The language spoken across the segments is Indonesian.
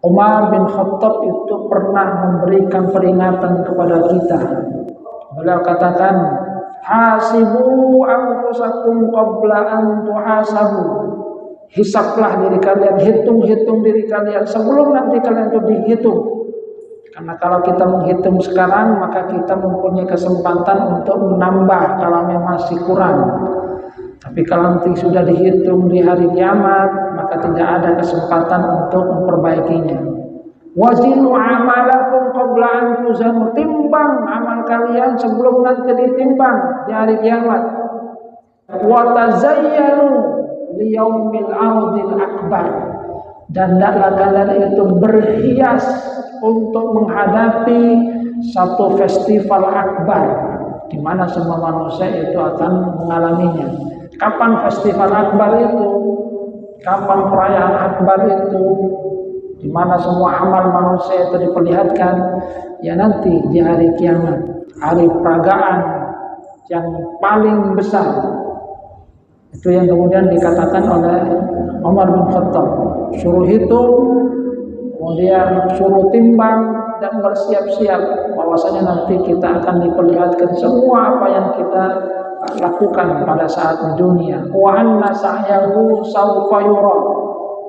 Umar bin Khattab itu pernah memberikan peringatan kepada kita. Beliau katakan, hasibu anfusakum qabla an tuhasabu. Hisablah diri kalian, hitung diri kalian sebelum nanti kalian itu dihitung. Karena kalau kita menghitung sekarang, maka kita mempunyai kesempatan untuk menambah kalau memang masih kurang. Tapi kalau nanti sudah dihitung di hari kiamat, maka tidak ada kesempatan untuk memperbaikinya. Wazinu amalakum qabla an tuzanu. Timbang amal kalian sebelum nanti ditimbang di hari kiamat. Wa tazayyanu liyaumil 'ardil akbar. Dan hendaklah kalian itu berhias untuk menghadapi satu festival akbar di mana semua manusia itu akan mengalaminya. Kapan festival akbar itu? Kapan perayaan akbar itu? Di mana semua amal manusia itu diperlihatkan? Ya nanti di hari kiamat, hari peragaan yang paling besar. Itu yang kemudian dikatakan oleh Umar bin Khattab. Suruh hitung, kemudian suruh timbang dan bersiap-siap bahwasanya nanti kita akan diperlihatkan semua apa yang kita lakukan pada saat di dunia. Wa anna sa'yahu sawfa yura.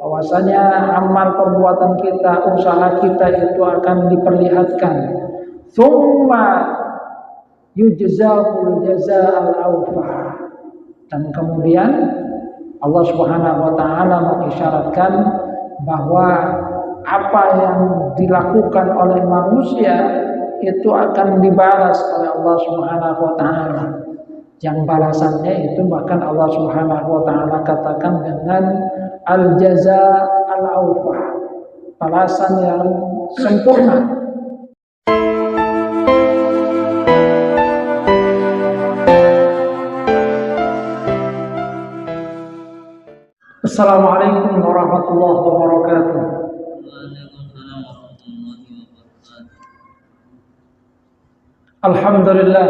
Bahwasanya amal perbuatan kita, usaha kita itu akan diperlihatkan. Tsumma yujza'ul jazaa'al awfa. Dan kemudian Allah Subhanahu wa taala mengisyaratkan bahwa apa yang dilakukan oleh manusia itu akan dibalas oleh Allah Subhanahu wa taala. Yang balasannya itu bahkan Allah Subhanahu wa taala katakan dengan al-jaza al-awfa, balasan yang sempurna. Assalamualaikum warahmatullahi wabarakatuh. Alhamdulillah.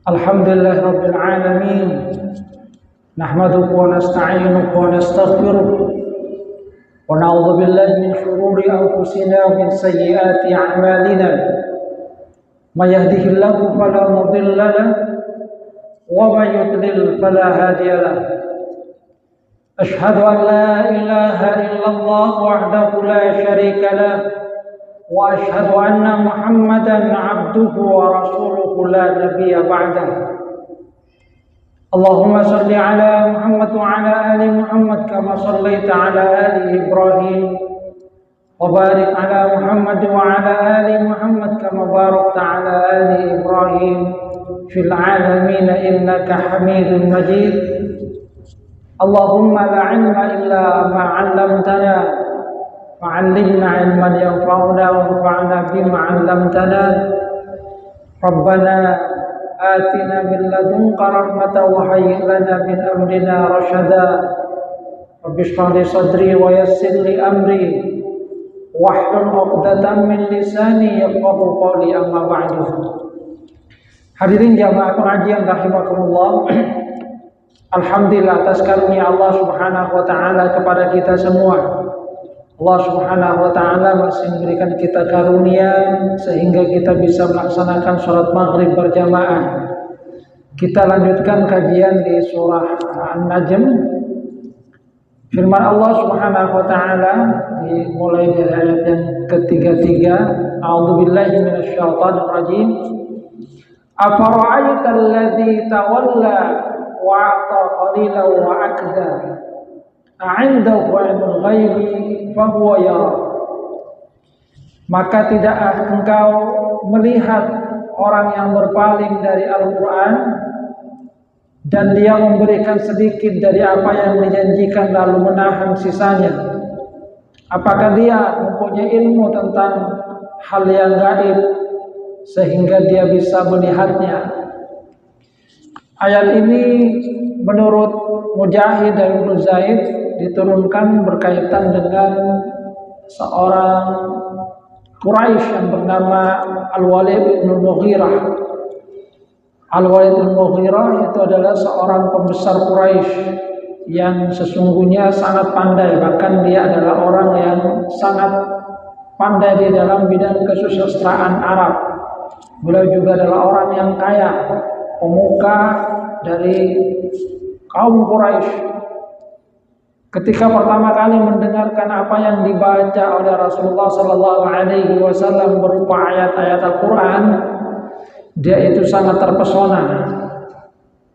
Alhamdulillah Rabbil Alamin. Nahmaduhu wa nasta'inuhu wa nastaghfiruh. Wa na'udzu billahi min shururi anfusina wa min sayyiati a'malina. May yahdihillahu fala mudilla lahu wa may yudlil fala hadiya lahu. Ashhadu an la ilaha illallah wahdahu la syarika lahu. وأشهد أن محمدا عبده ورسوله لا نبي بعده اللهم صل على محمد وعلى آل محمد كما صليت على آل إبراهيم وبارك على محمد وعلى آل محمد كما باركت على آل إبراهيم في العالمين إنك حميد مجيد اللهم لا علم إلا ما علمتنا وعلمنا علما ينفعنا وانفعنا بما علمتنا ربنا آتنا من لدنك رحمة وهيئ لنا من أمرنا رشدا رب اشرح لي صدري ويسر لي أمري واحلل عقدة من لساني يفقهوا قولي أما بعد. Hadirin jamaah pengajian rahimakumullah. Alhamdulillah atas karunia Allah Subhanahu wa taala kepada kita semua. Allah Subhanahu wa taala masih memberikan kita karunia sehingga kita bisa melaksanakan sholat maghrib berjamaah. Kita lanjutkan kajian di surah An-Najm. Firman Allah Subhanahu wa taala dimulai dari ayat yang ke-33. A'udzubillahi minasyaitonir rajim. Afara'aital ladzi tawalla wa 'ata qalilan wa akda. A'indahu 'ilmul ghaibi fahuwa yara. Maka tidakkah engkau melihat orang yang berpaling dari Al-Quran dan dia memberikan sedikit dari apa yang dijanjikan lalu menahan sisanya? Apakah dia mempunyai ilmu tentang hal yang gaib sehingga dia bisa melihatnya? Ayat ini menurut Mujahid dan Ibnu Zaid diturunkan berkaitan dengan seorang Quraisy yang bernama Al-Walid bin Mughirah. Al-Walid bin Mughirah itu adalah seorang pembesar Quraisy yang sesungguhnya sangat pandai, bahkan dia adalah orang yang sangat pandai di dalam bidang kesusastraan Arab. Beliau juga adalah orang yang kaya, pemuka dari kaum Quraisy. Ketika pertama kali mendengarkan apa yang dibaca oleh Rasulullah Sallallahu Alaihi Wasallam berupa ayat-ayat Al-Quran, dia itu sangat terpesona.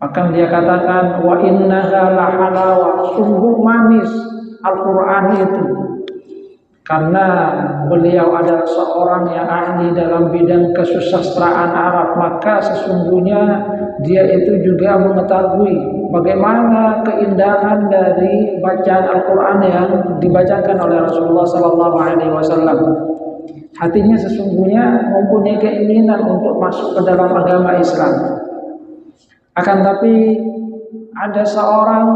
Bahkan dia katakan, wa innaha lahalawah, sungguh manis Al-Quran itu. Karena beliau adalah seorang yang ahli dalam bidang kesusastraan Arab, maka sesungguhnya dia itu juga mengetahui bagaimana keindahan dari bacaan Al-Quran yang dibacakan oleh Rasulullah Sallallahu Alaihi Wasallam. Hatinya sesungguhnya mempunyai keinginan untuk masuk ke dalam agama Islam. Akan tapi ada seorang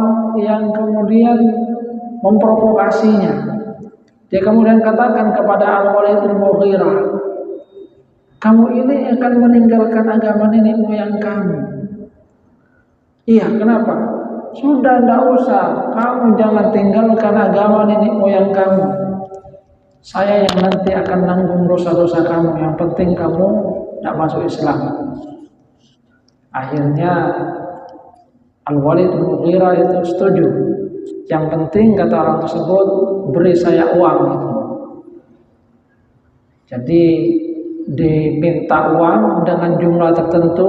yang kemudian memprovokasinya. Dia kemudian katakan kepada Al-Walid bin Mughirah, kamu ini akan meninggalkan agama nenek moyang kamu. Iya, kenapa? Sudah, tidak usah. Kamu jangan tinggalkan agama nenek moyang kamu. Saya yang nanti akan nanggung dosa-dosa kamu. Yang penting kamu tidak masuk Islam. Akhirnya Al-Walid bin Mughirah itu setuju. Yang penting kata orang tersebut, beri saya uang itu. Jadi diminta uang dengan jumlah tertentu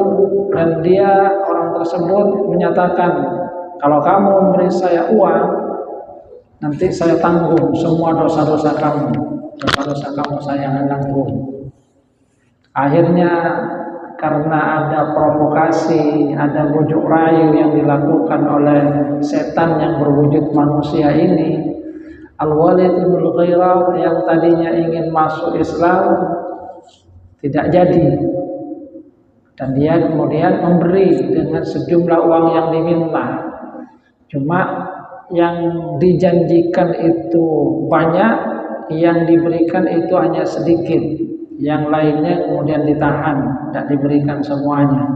dan dia orang tersebut menyatakan, kalau kamu memberi saya uang, nanti saya tanggung semua dosa-dosa kamu. Dosa-dosa kamu saya akan tanggung. Akhirnya karena ada provokasi, ada bujuk rayu yang dilakukan oleh setan yang berwujud manusia ini, Al-Walid bin Mughirah yang tadinya ingin masuk Islam tidak jadi, dan dia kemudian memberi dengan sejumlah uang yang diminta. Cuma yang dijanjikan itu banyak, yang diberikan itu hanya sedikit. Yang lainnya kemudian ditahan, tidak diberikan semuanya.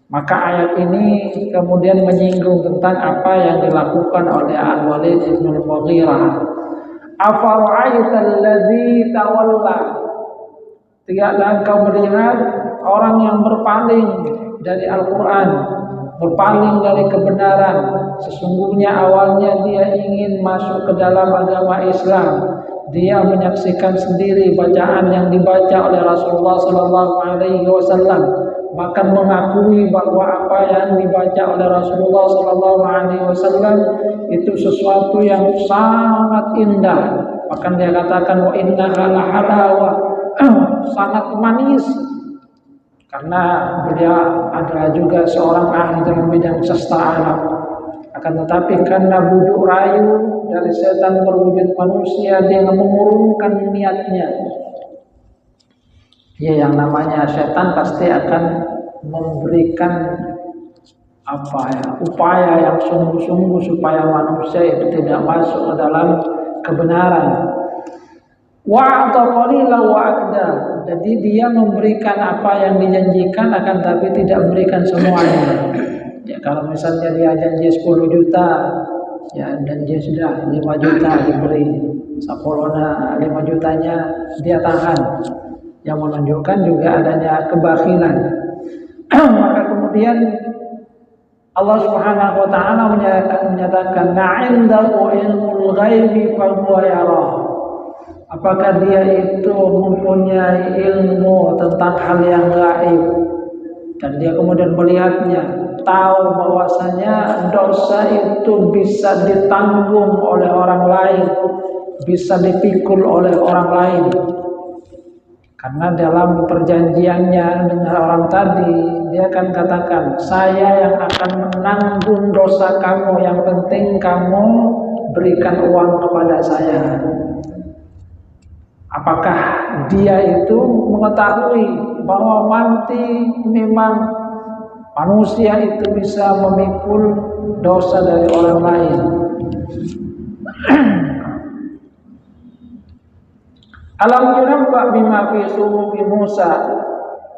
Maka ayat ini kemudian menyinggung tentang apa yang dilakukan oleh Al-Walid bin Mughirah. Afara'aital ladzi tawalla, tidaklah engkau melihat orang yang berpaling dari Al-Quran, berpaling dari kebenaran. Sesungguhnya awalnya dia ingin masuk ke dalam agama Islam. Dia menyaksikan sendiri bacaan yang dibaca oleh Rasulullah Sallallahu Alaihi Wasallam, bahkan mengakui bahwa apa yang dibaca oleh Rasulullah Sallallahu Alaihi Wasallam itu sesuatu yang sangat indah. Bahkan dia katakan, wa innaha lahalawah, sangat manis. Karena beliau adalah juga seorang ahli dalam bidang sastra Arab. Akan tetapi karena bujuk rayu dari setan berwujud manusia, dia mengurungkan niatnya. Ya, yang namanya setan pasti akan memberikan upaya yang sungguh-sungguh supaya manusia itu tidak masuk ke dalam kebenaran. Wa'ataqalila wa'akda. Jadi dia memberikan apa yang dijanjikan, akan tapi tidak memberikan semuanya. Ya, kalau misalnya dia janji 10 juta, ya dan dia sudah 5 juta diberi, sapolona 5 jutanya dia tahan, yang menunjukkan juga adanya kebakhilan. Maka kemudian Allah Subhanahu wa taala menyatakan, na'indahu ilmul ghaibi fa huwa yarah. Apakah dia itu mempunyai ilmu tentang hal yang gaib, dan dia kemudian melihatnya, tahu bahwasanya dosa itu bisa ditanggung oleh orang lain, bisa dipikul oleh orang lain. Karena dalam perjanjiannya dengan orang tadi, dia akan katakan, saya yang akan menanggung dosa kamu, yang penting kamu berikan uang kepada saya. Apakah dia itu mengetahui bahwa nanti memang manusia itu bisa memikul dosa dari orang lain? Alam yunabba bima fi suhufi Musa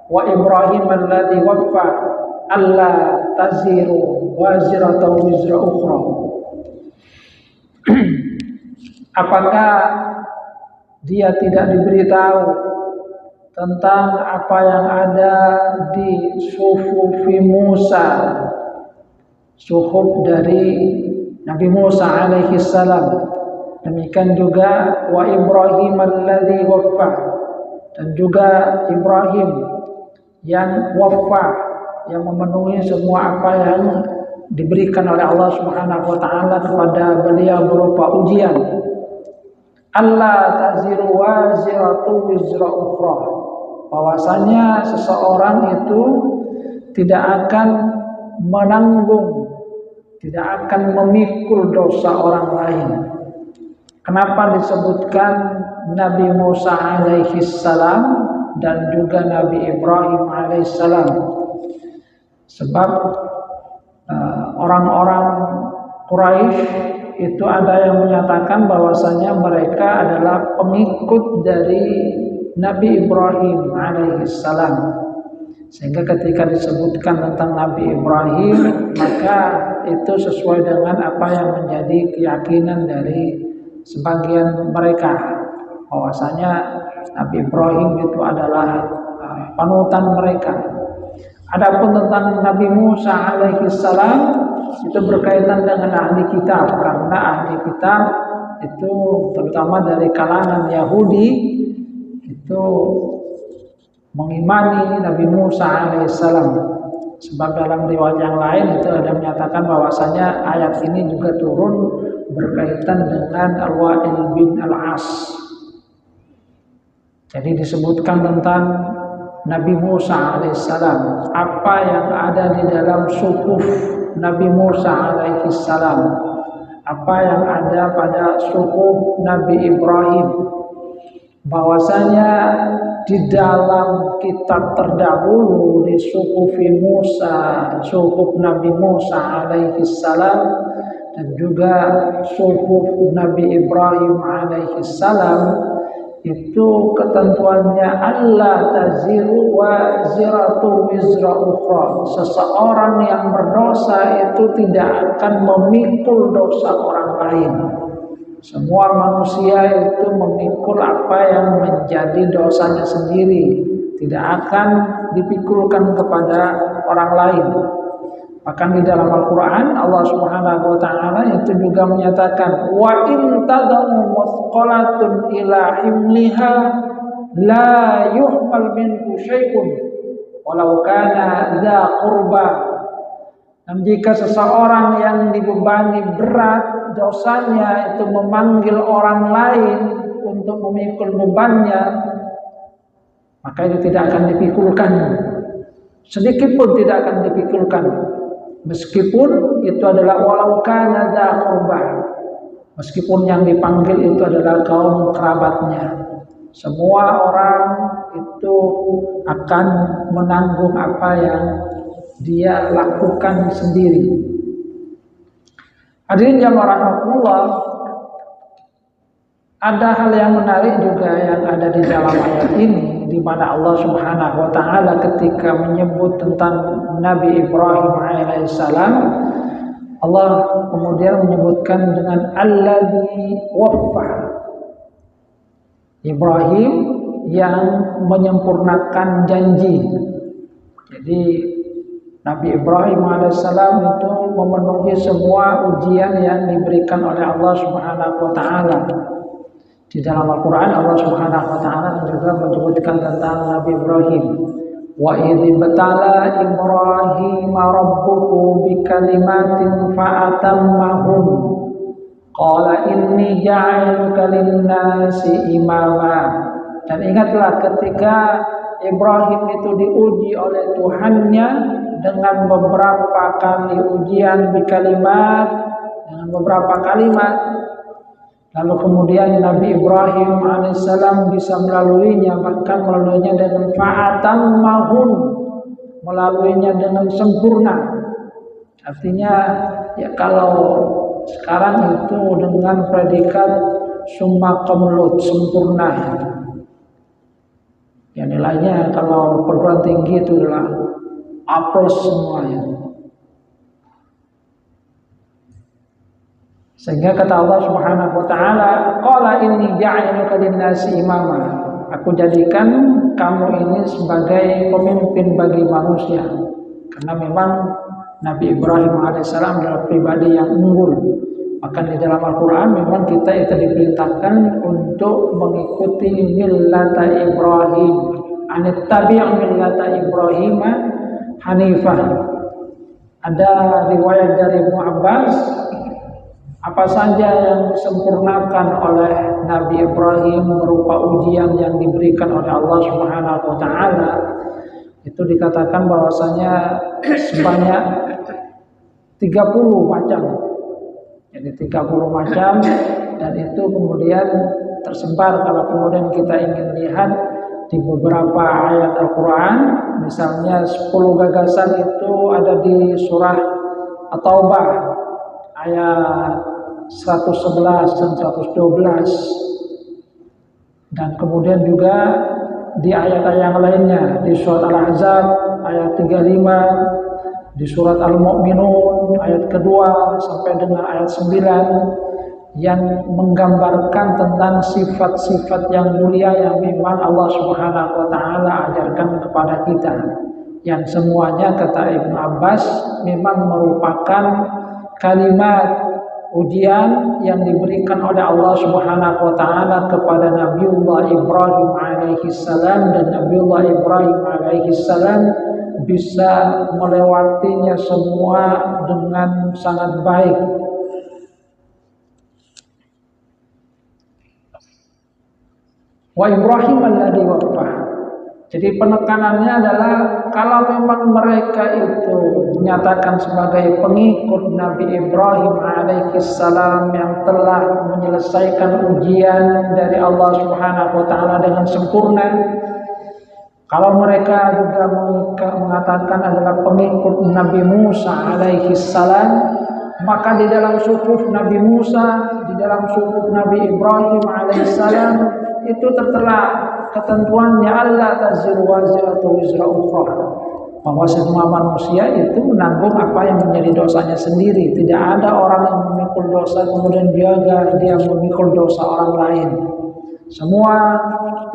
wa Ibrahim alladhi waffa alla taziru waziratan wizra ukhra. Apakah dia tidak diberitahu tentang apa yang ada di suhufi Musa, suhuf dari Nabi Musa alaihi salam. Demikian juga wa Ibrahim alladzi waffa, dan juga Ibrahim yang waffa, yang memenuhi semua apa yang diberikan oleh Allah Subhanahu wa taala kepada beliau berupa ujian. Allah taziru waziratu wizra ukhra, bahwasanya seseorang itu tidak akan menanggung, tidak akan memikul dosa orang lain. Kenapa disebutkan Nabi Musa alaihi salam dan juga Nabi Ibrahim alaihi salam? Sebab orang-orang Quraisy itu ada yang menyatakan bahwasanya mereka adalah pengikut dari Nabi Ibrahim alaihi salam. Sehingga ketika disebutkan tentang Nabi Ibrahim, maka itu sesuai dengan apa yang menjadi keyakinan dari sebagian mereka, bahwasanya Nabi Ibrahim itu adalah panutan mereka. Adapun tentang Nabi Musa alaihi salam itu berkaitan dengan ahli kitab, karena ahli kitab itu terutama dari kalangan Yahudi itu mengimani Nabi Musa alaihissalam. Sebab dalam riwayat yang lain itu ada menyatakan bahwasanya ayat ini juga turun berkaitan dengan Al-Wa'il bin Al-As. Jadi disebutkan tentang Nabi Musa alaihissalam, apa yang ada di dalam suhuf Nabi Musa alaihissalam, apa yang ada pada suhuf Nabi Ibrahim, bahwasanya di dalam kitab terdahulu di suhuf Musa, suhuf Nabi Musa alaihissalam, dan juga suhuf Nabi Ibrahim alaihissalam, itu ketentuannya Allah taziru wa ziratu wizra ukhra. Seseorang yang berdosa itu tidak akan memikul dosa orang lain. Semua manusia itu memikul apa yang menjadi dosanya sendiri, tidak akan dipikulkan kepada orang lain. Bahkan di dalam Al-Quran Allah Subhanahu wa ta'ala itu juga menyatakan wa in tad'u muthqalatun ila himliha la yuhmal minhu syai'un walau kana dza qurba. Dan jika seseorang yang dibebani berat dosanya itu memanggil orang lain untuk memikul bebannya, maka itu tidak akan dipikulkan, sedikit pun tidak akan dipikulkan, meskipun itu adalah walau kana dza qurba, meskipun yang dipanggil itu adalah kaum kerabatnya. Semua orang itu akan menanggung apa yang dia lakukan sendiri. Hadirin jamaah rahimakumullah, ada hal yang menarik juga yang ada di dalam ayat ini, di mana Allah Subhanahu wa taala ketika menyebut tentang Nabi Ibrahim alaihissalam, Allah kemudian menyebutkan dengan alladzi waffa, Ibrahim yang menyempurnakan janji. Jadi Nabi Ibrahim alaihissalam itu memenuhi semua ujian yang diberikan oleh Allah Subhanahu wa taala. Di dalam Al-Quran Allah Subhanahu wa ta'ala juga menyebutkan tentang Nabi Ibrahim. Wa idh ibtala Ibrahim rabbuhu bikalimatin fa'atammahum qala inni ja'iluka lin-nasi imama. Dan ingatlah ketika Ibrahim itu diuji oleh Tuhannya dengan beberapa kali ujian bikalimat, dengan beberapa kalimat. Lalu kemudian Nabi Ibrahim alaihissalam bisa melaluinya, bahkan melaluinya dengan fa'atammahum, melaluinya dengan sempurna. Artinya ya kalau sekarang itu dengan predikat summa qamlut, sempurna. Ya nilainya kalau perguruan tinggi itu adalah A+ semuanya. Sehingga kata Allah Subhanahu wa taala, qala inni ja'iluka lin-nasi imama. Aku jadikan kamu ini sebagai pemimpin bagi manusia. Karena memang Nabi Ibrahim alaihissalam adalah pribadi yang unggul. Maka di dalam Al-Quran memang kita itu diperintahkan untuk mengikuti millata Ibrahim. Anittabi' millata Ibrahim hanifah. Ada riwayat dari Ibnu Abbas, apa saja yang disempurnakan oleh Nabi Ibrahim berupa ujian yang diberikan oleh Allah Subhanahu wa taala, itu dikatakan bahwasanya sebanyak 30 macam. Jadi 30 macam, dan itu kemudian tersebar kalau kemudian kita ingin lihat di beberapa ayat Al-Quran. Misalnya 10 gagasan itu ada di surah At-Taubah ayat 111 dan 112, dan kemudian juga di ayat-ayat yang lainnya di surat Al-Ahzab ayat 35, di surat Al-Mu'minun ayat kedua sampai dengan ayat 9, yang menggambarkan tentang sifat-sifat yang mulia yang memang Allah Subhanahu wa taala ajarkan kepada kita, yang semuanya kata Ibnu Abbas memang merupakan kalimat ujian yang diberikan oleh Allah Subhanahu wa taala kepada Nabiullah Ibrahim alaihi salam, dan Nabiullah Ibrahim alaihi salam bisa melewatinya semua dengan sangat baik. Wa Ibrahim alladzi waffa. Jadi penekanannya adalah kalau memang mereka itu menyatakan sebagai pengikut Nabi Ibrahim alaihissalam yang telah menyelesaikan ujian dari Allah Subhanahu wa taala dengan sempurna, kalau mereka juga mengatakan adalah pengikut Nabi Musa alaihissalam, maka di dalam sufuf Nabi Musa, di dalam sufuf Nabi Ibrahim alaihissalam itu tertera ketentuannya Allah taziru waziratu wizra ukhra, bahwa semua manusia itu menanggung apa yang menjadi dosanya sendiri. Tidak ada orang yang memikul dosa kemudian dia memikul dosa orang lain. Semua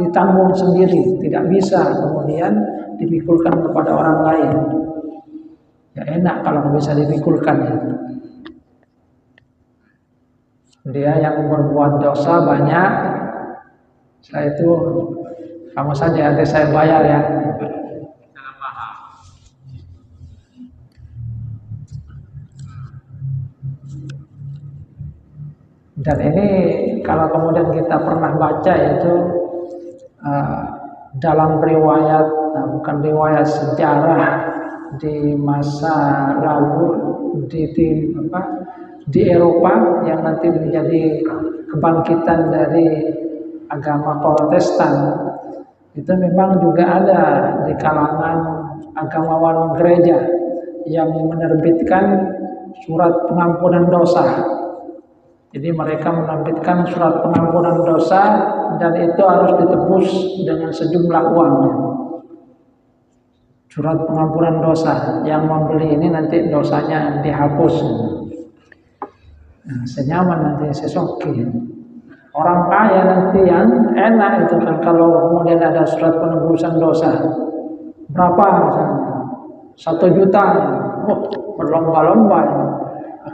ditanggung sendiri, tidak bisa kemudian dipikulkan kepada orang lain. Ya enak kalau bisa dipikulkan. Dia yang berbuat dosa banyak, setelah itu kamu saja nanti saya bayar ya. Dan ini kalau kemudian kita pernah baca itu dalam riwayat, bukan riwayat, sejarah di masa lalu di Eropa yang nanti menjadi kebangkitan dari agama Protestan, itu memang juga ada di kalangan agamawan gereja yang menerbitkan surat pengampunan dosa. Jadi mereka menerbitkan surat pengampunan dosa, dan itu harus ditebus dengan sejumlah uang. Surat pengampunan dosa, yang membeli ini nanti dosanya dihapus. Nah, senyaman nanti sesoki. Orang kaya nanti yang enak itu kan kalau kemudian ada surat penebusan dosa. Berapa misalnya? 1 juta. Oh, berlomba-lomba.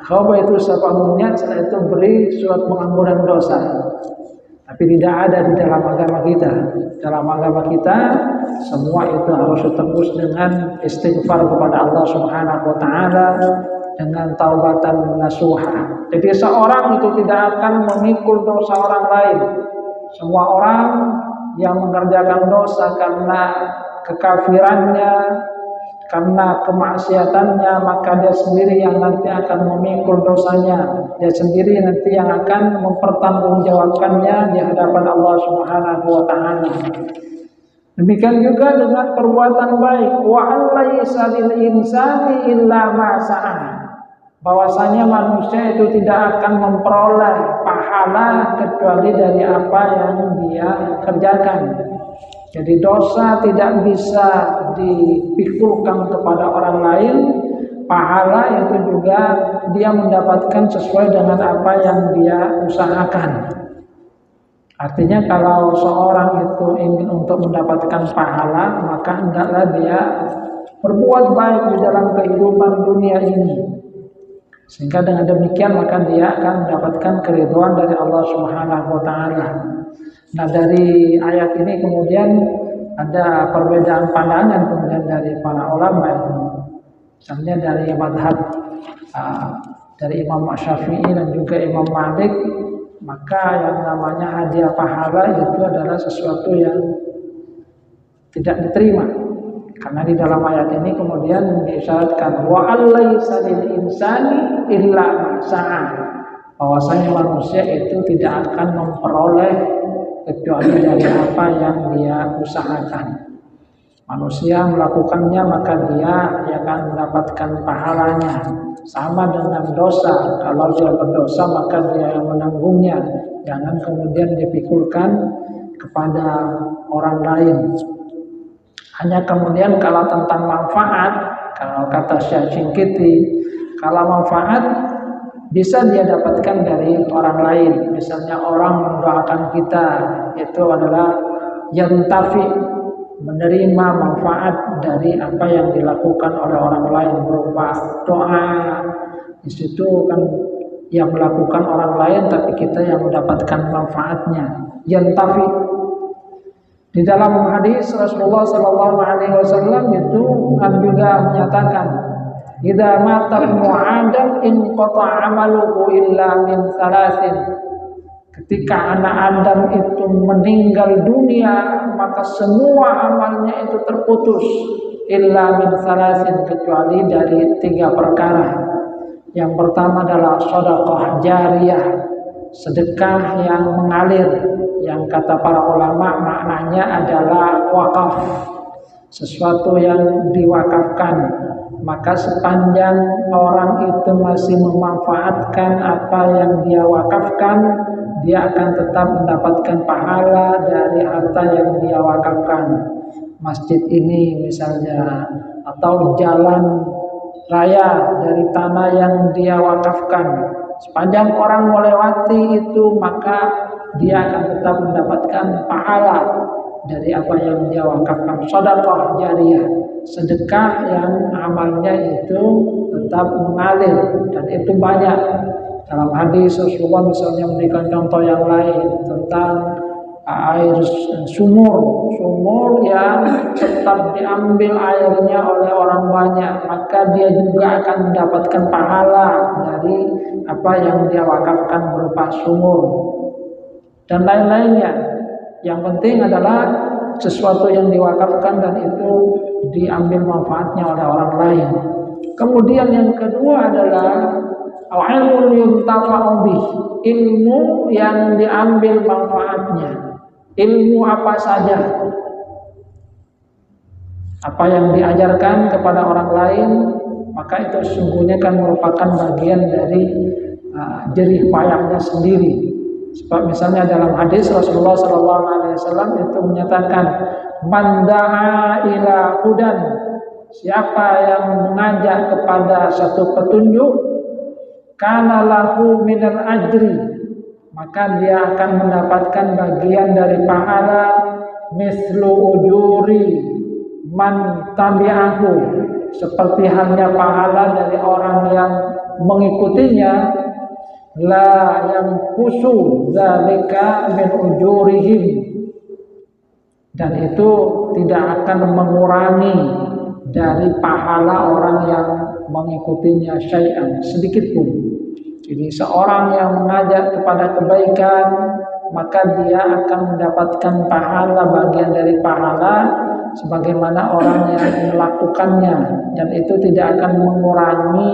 Kau itu sepamunya, setelah itu beri surat pengampunan dosa. Tapi tidak ada di dalam agama kita. Dalam agama kita semua itu harus ditebus dengan istighfar kepada Allah Subhanahu wa taala, dengan taubatan nasuha. Jadi seorang itu tidak akan memikul dosa orang lain. Semua orang yang mengerjakan dosa karena kekafirannya, karena kemaksiatannya, maka dia sendiri yang nanti akan memikul dosanya. Dia sendiri nanti yang akan mempertanggungjawabkannya di hadapan Allah Subhanahu wa taala. Demikian juga dengan perbuatan baik. Wa allaisa lil insani illa ma sa'a. Bahwasanya manusia itu tidak akan memperoleh pahala kecuali dari apa yang dia kerjakan. Jadi dosa tidak bisa dipikulkan kepada orang lain pahala itu juga dia mendapatkan sesuai dengan apa yang dia usahakan. Artinya kalau seorang itu ingin untuk mendapatkan pahala, maka hendaklah dia berbuat baik di dalam kehidupan dunia ini. Sehingga dengan demikian maka dia akan mendapatkan keridhaan dari Allah Subhanahu wa taala. Nah, dari ayat ini kemudian ada perbedaan pandangan kemudian dari para ulama itu. Misalnya dari madhab dari Imam Syafi'i dan juga Imam Malik, maka yang namanya hadiah pahala itu adalah sesuatu yang tidak diterima. Karena di dalam ayat ini kemudian disyaratkan wa allaisa lil insani illa ma sa'a, bahwasanya manusia itu tidak akan memperoleh kecuali dari apa yang dia usahakan. Manusia melakukannya maka dia akan mendapatkan pahalanya. Sama dengan dosa, kalau dia berdosa maka dia yang menanggungnya. Jangan kemudian dipikulkan kepada orang lain. Hanya kemudian kalau tentang manfaat, kalau kata Syekh Singkiti, kalau manfaat bisa dia dapatkan dari orang lain. Misalnya orang mendoakan kita, itu adalah yantafi, menerima manfaat dari apa yang dilakukan oleh orang lain berupa doa. Di situ kan yang melakukan orang lain, tapi kita yang mendapatkan manfaatnya. Yantafi. Di dalam hadis Rasulullah Sallallahu Alaihi Wasallam itu kan juga menyatakan, "Idza mata ibnu Adam inqata amaluhu illa min salasin." Ketika anak Adam itu meninggal dunia, maka semua amalnya itu terputus illa min salasin, kecuali dari 3 perkara. Yang pertama adalah sedekah jariyah, sedekah yang mengalir, yang kata para ulama maknanya adalah wakaf, sesuatu yang diwakafkan. Maka sepanjang orang itu masih memanfaatkan apa yang dia wakafkan, dia akan tetap mendapatkan pahala dari harta yang dia wakafkan. Masjid ini misalnya, atau jalan raya dari tanah yang dia wakafkan, sepanjang orang melewati itu maka dia akan tetap mendapatkan pahala dari apa yang dia wakafkan. Sedekah jariyah, sedekah yang amalnya itu tetap mengalir, dan itu banyak. Dalam hadis Rasulullah misalnya memberikan contoh yang lain tentang air sumur yang tetap diambil airnya oleh orang banyak, maka dia juga akan mendapatkan pahala dari apa yang dia wakafkan berupa sumur dan lain-lainnya. Yang penting adalah sesuatu yang diwakafkan dan itu diambil manfaatnya oleh orang lain. Kemudian yang kedua adalah ilmu yuntafa'u bih, ilmu yang diambil manfaatnya. Ilmu apa saja, apa yang diajarkan kepada orang lain, maka itu sesungguhnya kan merupakan bagian dari jerih payahnya sendiri. Sebab misalnya dalam hadis Rasulullah SAW itu menyatakan, man da'a ila hudan, siapa yang mengajak kepada satu petunjuk, kana lahu minal ajri, maka dia akan mendapatkan bagian dari pahala mislu ujuri man tabi'ahu, seperti halnya pahala dari orang yang mengikutinya, la yang kusu zalika min ujurihim, dan itu tidak akan mengurangi dari pahala orang yang mengikutinya syai'an, sedikit pun. Jadi seorang yang mengajak kepada kebaikan, maka dia akan mendapatkan pahala, bagian dari pahala sebagaimana orang yang melakukannya, dan itu tidak akan mengurangi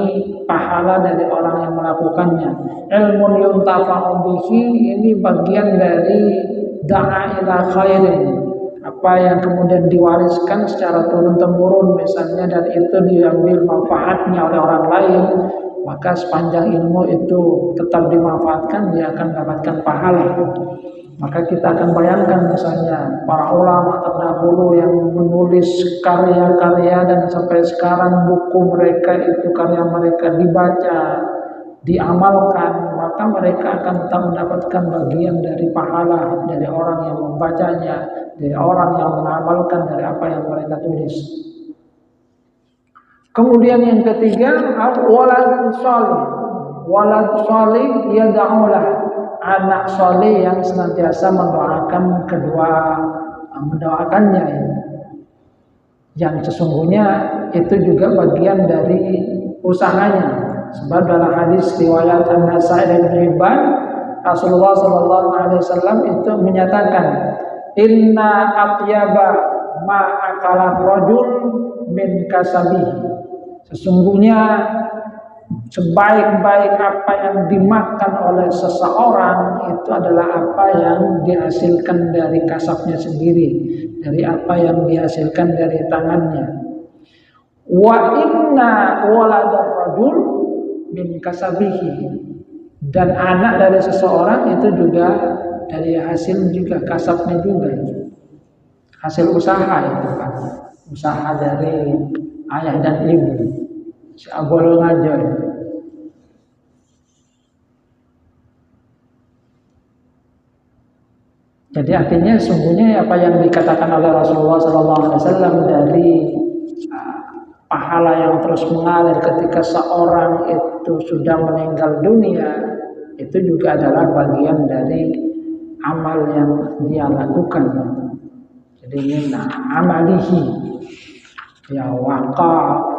pahala dari orang yang melakukannya. Ilmu yuntafa'u bihi ini bagian dari da'a ila khairin, apa yang kemudian diwariskan secara turun-temurun misalnya, dan itu diambil manfaatnya oleh orang lain, maka sepanjang ilmu itu tetap dimanfaatkan, dia akan mendapatkan pahala. Maka kita akan bayangkan misalnya para ulama terdahulu yang menulis karya-karya dan sampai sekarang buku mereka itu karya mereka dibaca, diamalkan, maka mereka akan tetap mendapatkan bagian dari pahala dari orang yang membacanya, dari orang yang mengamalkan dari apa yang mereka tulis. Kemudian yang ketiga, walad salih. Walad salih yad'ulah, anak saleh yang senantiasa mendoakannya, yang sesungguhnya itu juga bagian dari usahanya. Sebab dalam hadis riwayat An-Nasa'i dan Ibnu Hibban, Rasulullah sallallahu alaihi wasallam itu menyatakan, inna atyaba ma akala rajul min kasabihi. Sesungguhnya sebaik-baik apa yang dimakan oleh seseorang itu adalah apa yang dihasilkan dari kasabnya sendiri, dari apa yang dihasilkan dari tangannya. Wa inna waladar rajul min kasabihi, dan anak dari seseorang itu juga dari hasil juga kasabnya juga, hasil usaha itu kan, usaha dari ayah dan ibu. Si agol ngajar. Jadi artinya sungguhnya apa yang dikatakan oleh Rasulullah SAW dari pahala yang terus mengalir ketika seorang itu sudah meninggal dunia, itu juga adalah bagian dari amal yang dia lakukan. Jadi ini amalihi, ya waqaf,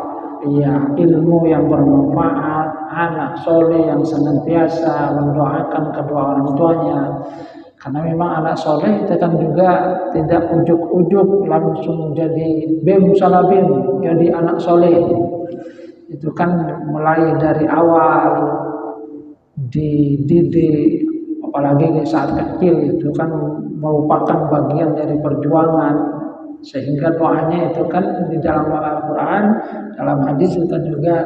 ya ilmu yang bermanfaat, anak soleh yang senantiasa mendoakan kedua orang tuanya. Karena memang anak soleh itu kan juga tidak ujuk-ujuk langsung jadi bim salabim, jadi anak soleh. Itu kan mulai dari awal dididik, apalagi di saat kecil itu kan merupakan bagian dari perjuangan. Sehingga doanya itu kan di dalam Al-Quran, dalam hadis itu kan juga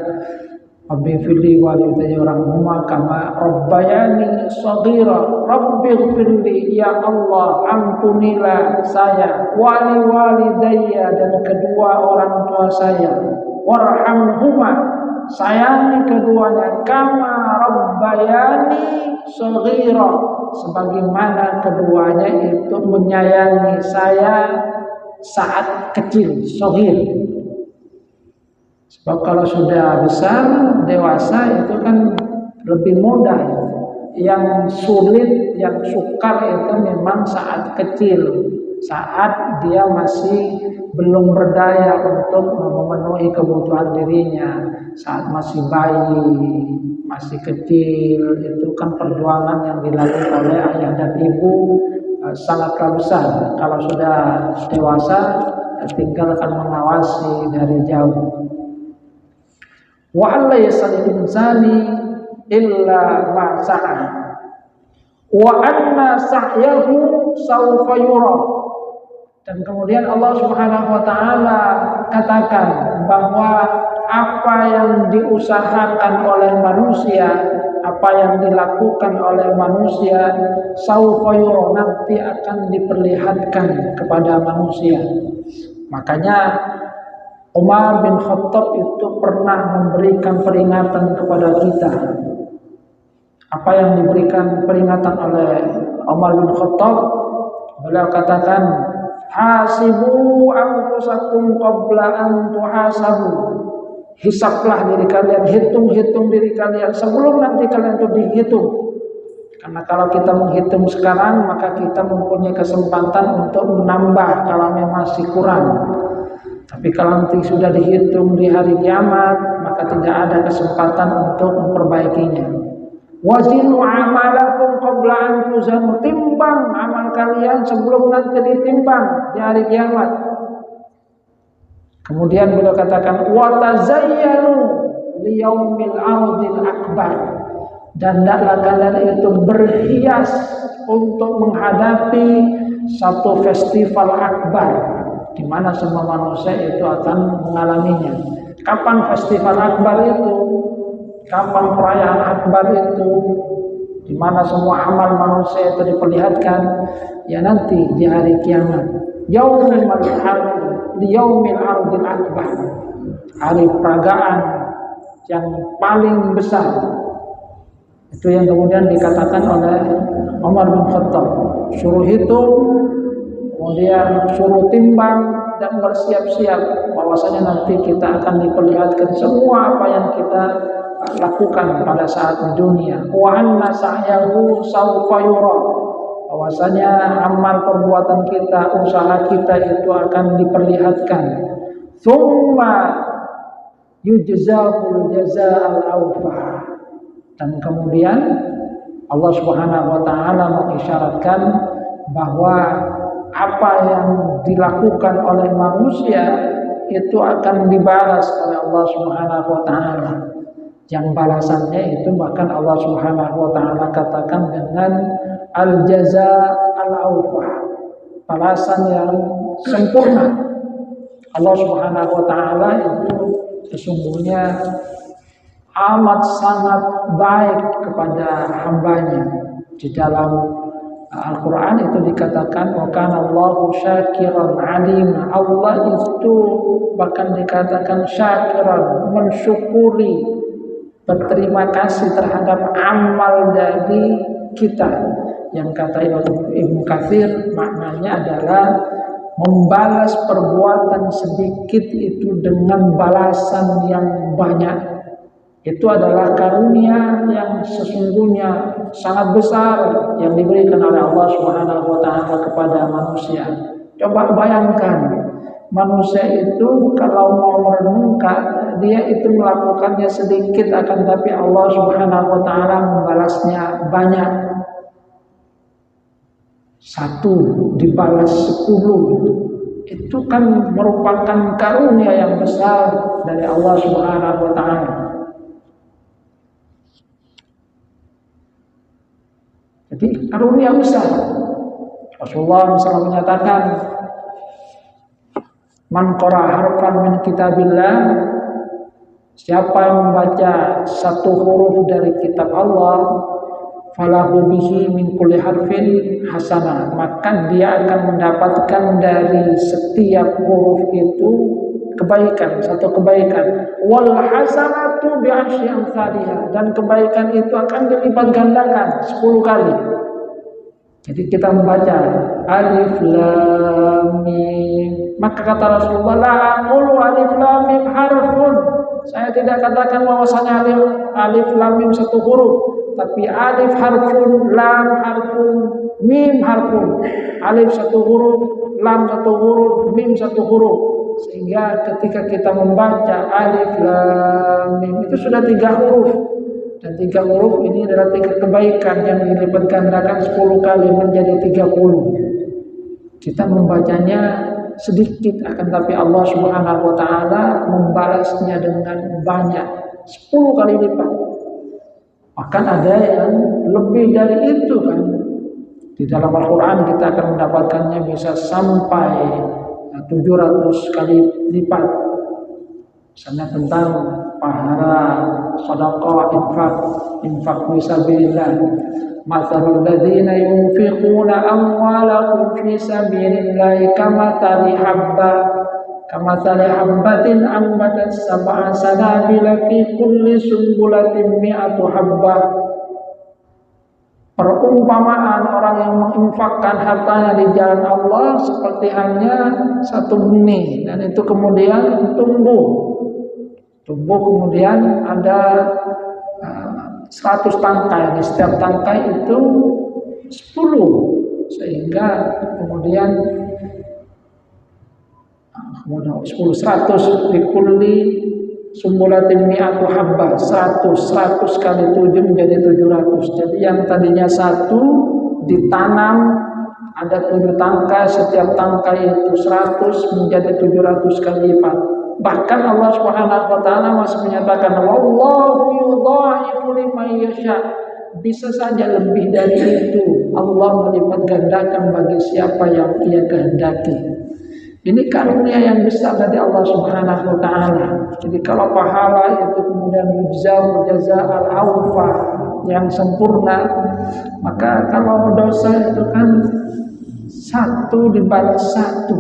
Rabbi firli walidayya warhamhuma kama rabbayani shaghira. Rabbi firli, ya Allah ampunilah saya, walidayya, dan kedua orang tua saya, warhamhuma, sayangi keduanya, kama rabbayani shaghira, sebagaimana keduanya itu menyayangi saya saat kecil, shaghir. Sebab kalau sudah besar, dewasa itu kan lebih mudah. Yang sulit, yang sukar itu memang saat kecil, saat dia masih belum berdaya untuk memenuhi kebutuhan dirinya, saat masih bayi, masih kecil. Itu kan perjuangan yang dilalui oleh ayah dan ibu sangatlah besar. Kalau sudah dewasa, tinggal akan mengawasi dari jauh. Wa alla yasalil insani illa ma sa'a wa anna sa'yahu sawfa yura. Dan kemudian Allah Subhanahu wa taala katakan bahwa apa yang diusahakan oleh manusia, apa yang dilakukan oleh manusia, sawfa yura, nanti akan diperlihatkan kepada manusia. Makanya Umar bin Khattab itu pernah memberikan peringatan kepada kita. Apa yang diberikan peringatan oleh Umar bin Khattab? Beliau katakan, hasibu anfusakum qabla an tuhasabu. Hisablah diri kalian, hitung diri kalian sebelum nanti kalian itu dihitung. Karena kalau kita menghitung sekarang, maka kita mempunyai kesempatan untuk menambah kalau memang masih kurang. Tapi kalau nanti sudah dihitung di hari kiamat, maka tidak ada kesempatan untuk memperbaikinya. Wazinu amalakum qabla an tuzanu, timbang amal kalian sebelum nanti ditimbang di hari kiamat. Kemudian beliau katakan, wa tazayyanu liyaumil ardil akbar, dan hendaklah kalian itu berhias untuk menghadapi satu festival akbar, di mana semua manusia itu akan mengalaminya. Kapan festival akbar itu? Kapan perayaan akbar itu? di mana semua amal manusia itu diperlihatkan ya nanti di hari kiamat. Yaumul yaumil ardil akbar, hari peragaan yang paling besar. Itu yang kemudian dikatakan oleh Umar bin Khattab, suruh hitung, kemudian suruh timbang dan bersiap-siap bahwasanya nanti kita akan diperlihatkan semua apa yang kita lakukan pada saat di dunia. Wa anna sa'yahu sawfa yura, bahwasanya amal perbuatan kita, usaha kita itu akan diperlihatkan. Tsumma yujza'ul jazaa'al awfa, dan kemudian Allah Subhanahu wa taala mengisyaratkan bahwa apa yang dilakukan oleh manusia itu akan dibalas oleh Allah Subhanahu wa taala. Yang balasannya itu bahkan Allah Subhanahu wa taala katakan dengan al-jaza al-awfa, balasan yang sempurna. Allah Subhanahu wa taala itu sesungguhnya amat sangat baik kepada hambanya. Di dalam Al-Quran itu dikatakan wa kana Allahu syakiran alim. Allah itu bahkan dikatakan syakiran, mensyukuri, berterima kasih terhadap amal dari kita. Yang kata Ibnu Katsir maknanya adalah membalas perbuatan sedikit itu dengan balasan yang banyak. Itu adalah karunia yang sesungguhnya sangat besar yang diberikan oleh Allah Subhanahu wa taala kepada manusia. Coba bayangkan, manusia itu kalau mau merenungkan, dia itu melakukannya sedikit akan tapi Allah Subhanahu wa taala membalasnya banyak. 1 dibalas 10. Itu kan merupakan karunia yang besar dari Allah Subhanahu wa taala. Jadi karunia besar. Rasulullah SAW menyatakan, man qara harfan min kitabillah, siapa yang membaca 1 huruf dari kitab Allah, falahu bihi min kulli harfin hasanah, maka dia akan mendapatkan dari setiap huruf itu kebaikan, 1 kebaikan. Wal hasanatu bi asyri amsalihha, dan kebaikan itu akan dilipat gandakan 10 kali. Jadi kita membaca alif lam mim, maka kata Rasulullah, la aqulu alif lam mim harfun, saya tidak katakan bahwasanya alif lam mim 1 huruf, tapi alif harfun, lam harfun, mim harfun. Alif 1 huruf, lam 1 huruf, mim 1 huruf. Sehingga ketika kita membaca alif lam mim itu sudah 3 huruf. Dan 3 huruf ini adalah 3 kebaikan yang dilipat gandakan 10 kali menjadi 30. Kita membacanya sedikit akan tapi Allah Subhanahu wa taala membalasnya dengan banyak, 10 kali lipat. Bahkan ada yang lebih dari itu kan. Di dalam Al-Quran kita akan mendapatkannya bisa sampai 700 kali lipat. Misalnya tentang pahala sedekah, infak fisabilillah. Mathalul ladzina yunfiquna amwalahum fi sabilillah kamathali habbatin ambatat sab'a sanabila fi kulli sumbulatin mi'atu habbah. Perumpamaan orang yang menginfakkan hartanya di jalan Allah seperti hanya 1 benih, dan itu kemudian tumbuh kemudian ada 100 tangkai, di setiap tangkai itu 10, sehingga kemudian 100 dikulli sumbulatin mi'atu habbah, 100 kali 7 menjadi 700. Jadi yang tadinya 1 ditanam ada 7 tangkai, setiap tangkai itu 100 menjadi 700 kali lipat. Bahkan Allah Subhanahu wa taala masih menyatakan wallahu yudha'ifu liman yasha, bisa saja lebih dari itu Allah melipat gandakan bagi siapa yang Ia kehendaki. Ini karunia yang besar dari Allah Subhanahu wa taala. Jadi kalau pahala itu kemudian yujza'ul jazaa'al awfa, yang sempurna. Maka kalau dosa itu kan satu dibalas satu.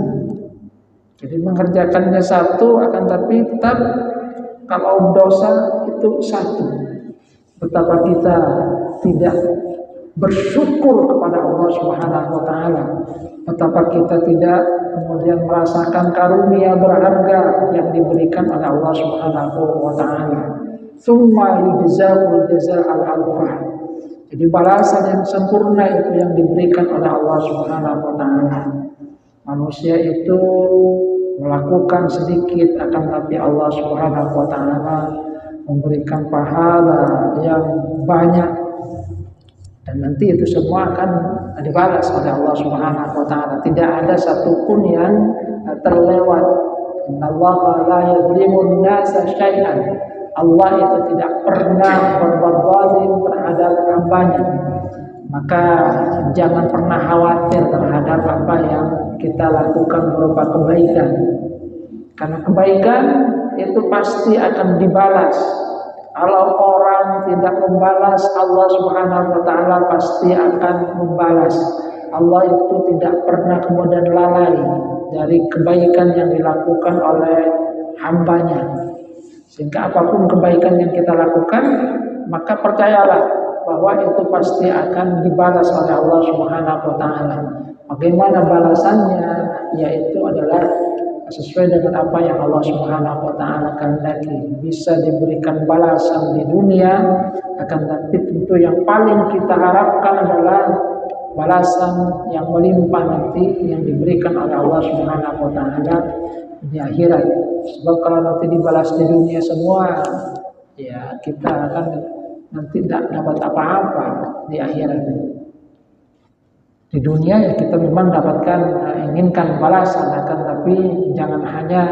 Jadi mengerjakannya satu, akan tapi tetap kalau dosa itu satu. Betapa kita tidak bersyukur kepada Allah Subhanahu wa taala. Betapa kita tidak kemudian merasakan karunia berharga yang diberikan oleh Allah Subhanahu wa taala. Tsumma yujzaul jazaa'al awfa. Jadi balasan yang sempurna itu yang diberikan oleh Allah Subhanahu wa taala. Manusia itu melakukan sedikit, akan tapi Allah Subhanahu wa taala memberikan pahala yang banyak, dan nanti itu semua akan dibalas oleh Allah Subhanahu wa taala. Tidak ada satupun yang terlewat. Innallaha la yuzlimun nasa syai'an. Allah itu tidak pernah berbuat zalim terhadap hambanya. Maka jangan pernah khawatir terhadap apa yang kita lakukan berupa kebaikan. Karena kebaikan itu pasti akan dibalas. Kalau orang tidak membalas, Allah Subhanahu wa taala pasti akan membalas. Allah itu tidak pernah kemudian lalai dari kebaikan yang dilakukan oleh hambanya. Sehingga apapun kebaikan yang kita lakukan, maka percayalah bahwa itu pasti akan dibalas oleh Allah Subhanahu wa taala. Bagaimana balasannya? Yaitu adalah sesuai dengan apa yang Allah Subhanahu wa taala kehendaki. Bisa diberikan balasan di dunia, akan tapi tentu yang paling kita harapkan adalah balasan yang melimpah nanti yang diberikan oleh Allah Subhanahu wa taala di akhirat. Sebab kalau nanti dibalas di dunia semua, ya kita akan nanti tidak dapat apa-apa di akhirat. Di dunia ya kita memang dapatkan inginkan balasan, akan tapi jangan hanya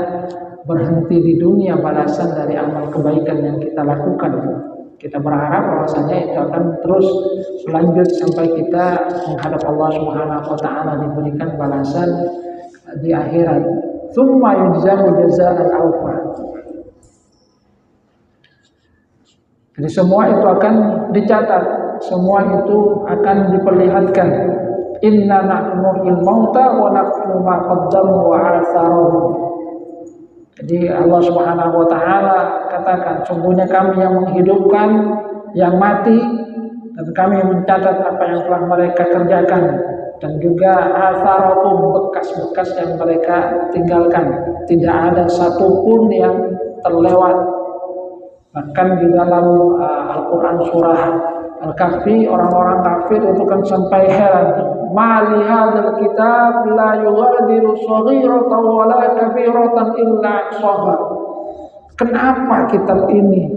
berhenti di dunia balasan dari amal kebaikan yang kita lakukan. Kita berharap bahwasanya itu akan terus lanjut sampai kita menghadap Allah Subhanahu wa taala, diberikan balasan di akhirat. Tsumma yujzahu jazaa'al awfa. Jadi semua itu akan dicatat, semua itu akan diperlihatkan. Inna nahnu nuhyil mauta wa naktubu ma qaddamu wa atharuhum. Jadi Allah Subhanahu wa taala katakan, sungguhnya kami yang menghidupkan yang mati, dan kami mencatat apa yang telah mereka kerjakan, dan juga atharuhum, bekas-bekas yang mereka tinggalkan. Tidak ada satupun yang terlewat. Bahkan di dalam Al-Quran surah Al-Kahfi, orang-orang kafir itu kan sampai heran. Ma li hadzal kitab la yughadiru shaghiratan wa la kabiratan illa ahsaha. Kenapa kitab ini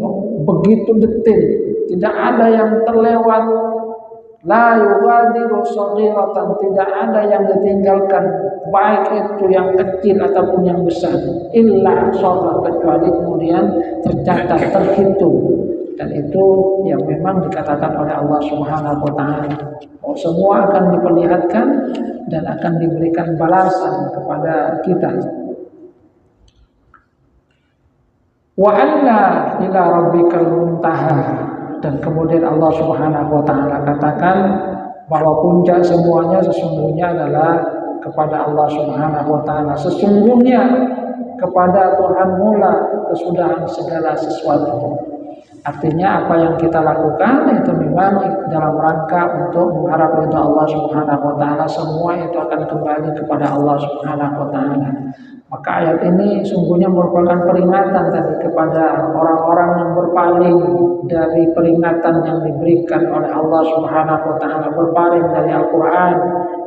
begitu detail? Tidak ada yang terlewat. La yughadiru shaghiratan, tidak ada yang ditinggalkan, baik itu yang kecil ataupun yang besar, illa ahsaha, kecuali kemudian tercatat, terhitung. Dan itu yang memang dikatakan oleh Allah Subhanahu wa taala. Semua akan diperlihatkan dan akan diberikan balasan kepada kita. Wa anna ila rabbikal muntaha. Dan kemudian Allah Subhanahu wa taala katakan bahwa puncak semuanya sesungguhnya adalah kepada Allah Subhanahu wa taala. Sesungguhnya kepada Tuhan mula kesudahan segala sesuatu. Artinya apa yang kita lakukan itu memang dalam rangka untuk mengharap ridha Allah Subhanahu wa taala, semua itu akan kembali kepada Allah Subhanahu wa taala. Maka ayat ini sungguhnya merupakan peringatan tadi kepada orang-orang yang berpaling dari peringatan yang diberikan oleh Allah Subhanahu wa taala, berpaling dari Al-Qur'an,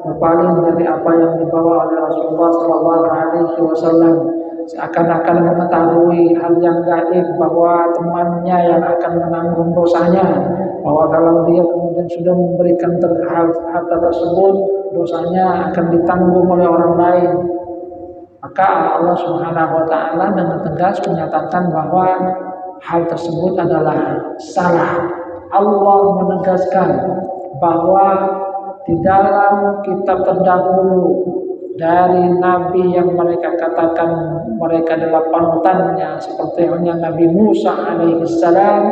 berpaling dari apa yang dibawa oleh Rasulullah sallallahu alaihi wasallam. Seakan-akan mengetahui hal yang gaib, bahwa temannya yang akan menanggung dosanya, bahwa kalau dia kemudian sudah memberikan harta tersebut, dosanya akan ditanggung oleh orang lain. Maka Allah Subhanahu wa taala dengan tegas menyatakan bahwa hal tersebut adalah salah. Allah menegaskan bahwa di dalam kitab terdahulu dari nabi yang mereka katakan mereka adalah panutannya, seperti halnya Nabi Musa alaihissalam,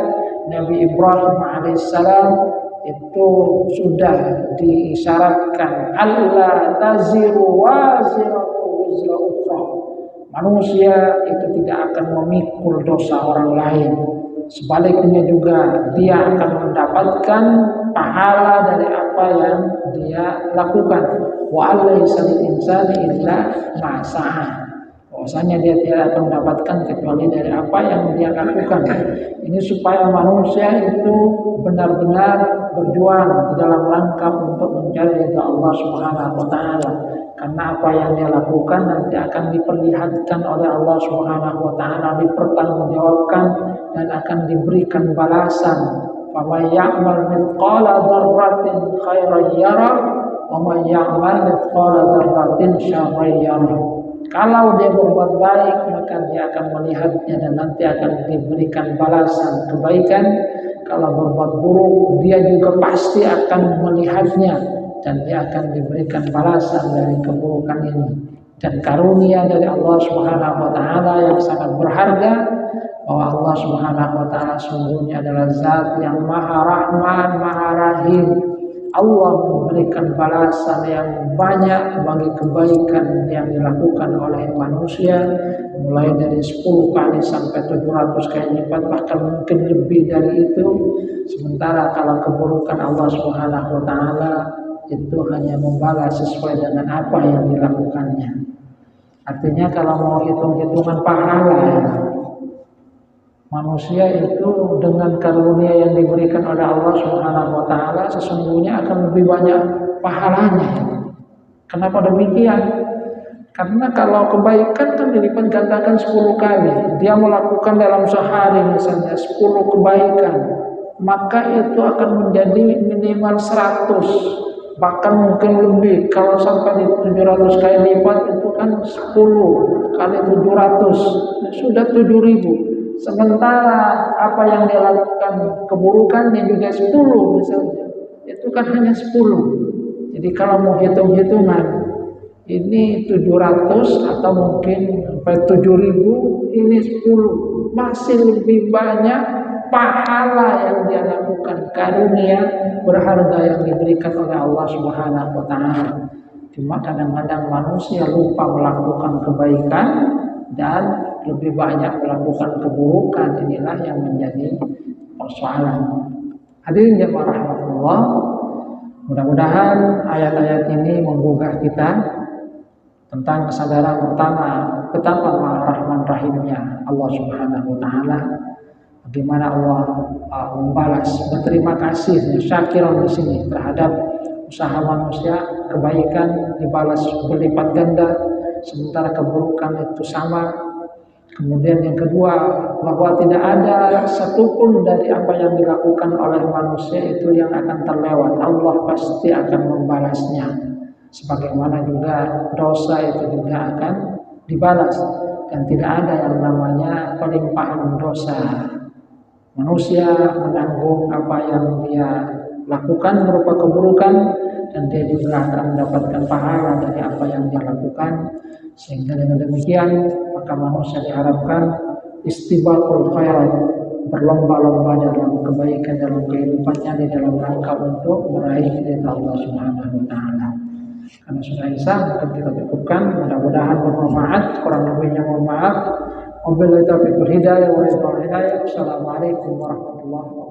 Nabi Ibrahim alaihissalam itu sudah diisyaratkan Allah taziru waziratu wizra ukhra. Manusia itu tidak akan memikul dosa orang lain. Sebaliknya juga dia akan mendapatkan pahala dari apa yang dia lakukan. Wa alaysa lil insani illa ma sa'a. Bahwasanya dia tidak akan mendapatkan kecuali dari apa yang dia lakukan. Ini supaya manusia itu benar-benar berjuang di dalam rangka untuk mencari ridha Allah Subhanahu wa taala. Karena apa yang dia lakukan nanti akan diperlihatkan oleh Allah Subhanahu wa taala, dipertanggungjawabkan dan akan diberikan balasan. Faman ya'mal mithqala dzarratin khairan yarah wa man ya'mal mithqala dzarratin syarran yarah. Kalau dia berbuat baik maka dia akan melihatnya dan nanti akan diberikan balasan kebaikan. Kalau berbuat buruk dia juga pasti akan melihatnya dan dia akan diberikan balasan dari keburukan ini. Dan karunia dari Allah Subhanahu wa taala yang sangat berharga, bahwa Allah Subhanahu wa taala sungguhnya adalah zat yang Maha Rahman, Maha Rahim. Allah memberikan balasan yang banyak bagi kebaikan yang dilakukan oleh manusia, mulai dari 10 kali sampai 700 kali lipat, bahkan mungkin lebih dari itu. Sementara kalau keburukan Allah Subhanahu wa taala itu hanya membalas sesuai dengan apa yang dilakukannya. Artinya kalau mau hitung-hitungan pahala, manusia itu dengan karunia yang diberikan oleh Allah Subhanahu wa taala sesungguhnya akan lebih banyak pahalanya. Kenapa demikian? Karena kalau kebaikan kan dilipat gandakan 10 kali. Dia melakukan dalam sehari misalnya 10 kebaikan, maka itu akan menjadi minimal 100, bahkan mungkin lebih. Kalau sampai di 700 kali lipat itu kan 10 kali 700 sudah 7.000. Sementara apa yang dia lakukan keburukannya juga 10 misalnya, itu kan hanya 10. Jadi kalau mau hitung-hitungan ini 700 atau mungkin sampai 7.000, ini 10, masih lebih banyak pahala yang dia lakukan, karunia berharga yang diberikan oleh Allah Subhanahu wa taala. Cuma kadang-kadang manusia lupa melakukan kebaikan dan lebih banyak melakukan keburukan. Inilah yang menjadi persoalan. Hadirin jemaah rahmatullah, mudah-mudahan ayat-ayat ini menggugah kita tentang kesadaran pertama betapa Rahman Rahimnya Allah Subhanahu wa taala. Bagaimana Allah membalas, berterima kasih, syakiran di sini terhadap usaha manusia, kebaikan dibalas berlipat ganda, sementara keburukan itu sama. Kemudian yang kedua, bahwa tidak ada satupun dari apa yang dilakukan oleh manusia itu yang akan terlewat. Allah pasti akan membalasnya. Sebagaimana juga dosa itu juga akan dibalas. Dan tidak ada yang namanya pelimpahan dosa. Manusia menanggung apa yang dia lakukan berupa keburukan, dan dia juga akan mendapatkan pahala dari apa yang dia lakukan. Sehingga dengan demikian maka manusia diharapkan istibaqul khairat, berlomba-lomba dalam kebaikan dalam kehidupannya di dalam rangka untuk meraih ridha Allah Subhanahu wa taala. Karena sudah isya, maka kita cukupkan. Mudah-mudahan bermanfaat. Kurang lebihnya mohon maaf. Wabillahi taufiq wal hidayah. Wassalamualaikum warahmatullahi wabarakatuh.